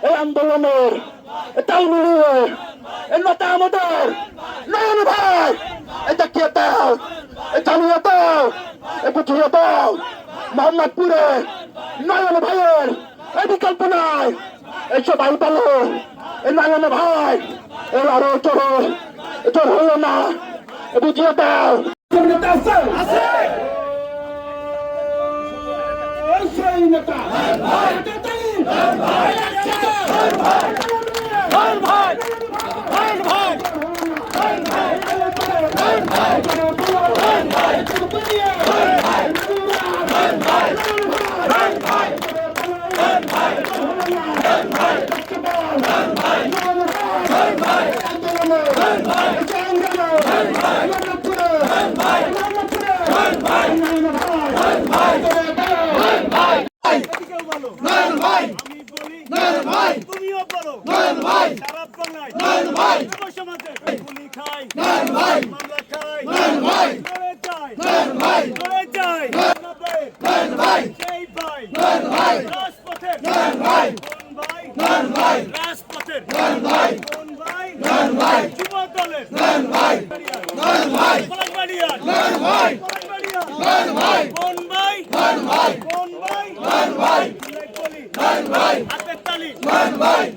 এই আন্দোলনের তাল মিলিয়ে নেতা আমাদের নয়ন ভাই দেখিয়ে দাও, জানিয়ে দাও, বুঝিয়ে দাও মোহাম্মদপুরে নয়ন ভাইয়ের বিকল্প নাই। এই সবাই বলো নয়ন ভাই আরো চোর হলো না, বুঝিয়ে দাও। ভাই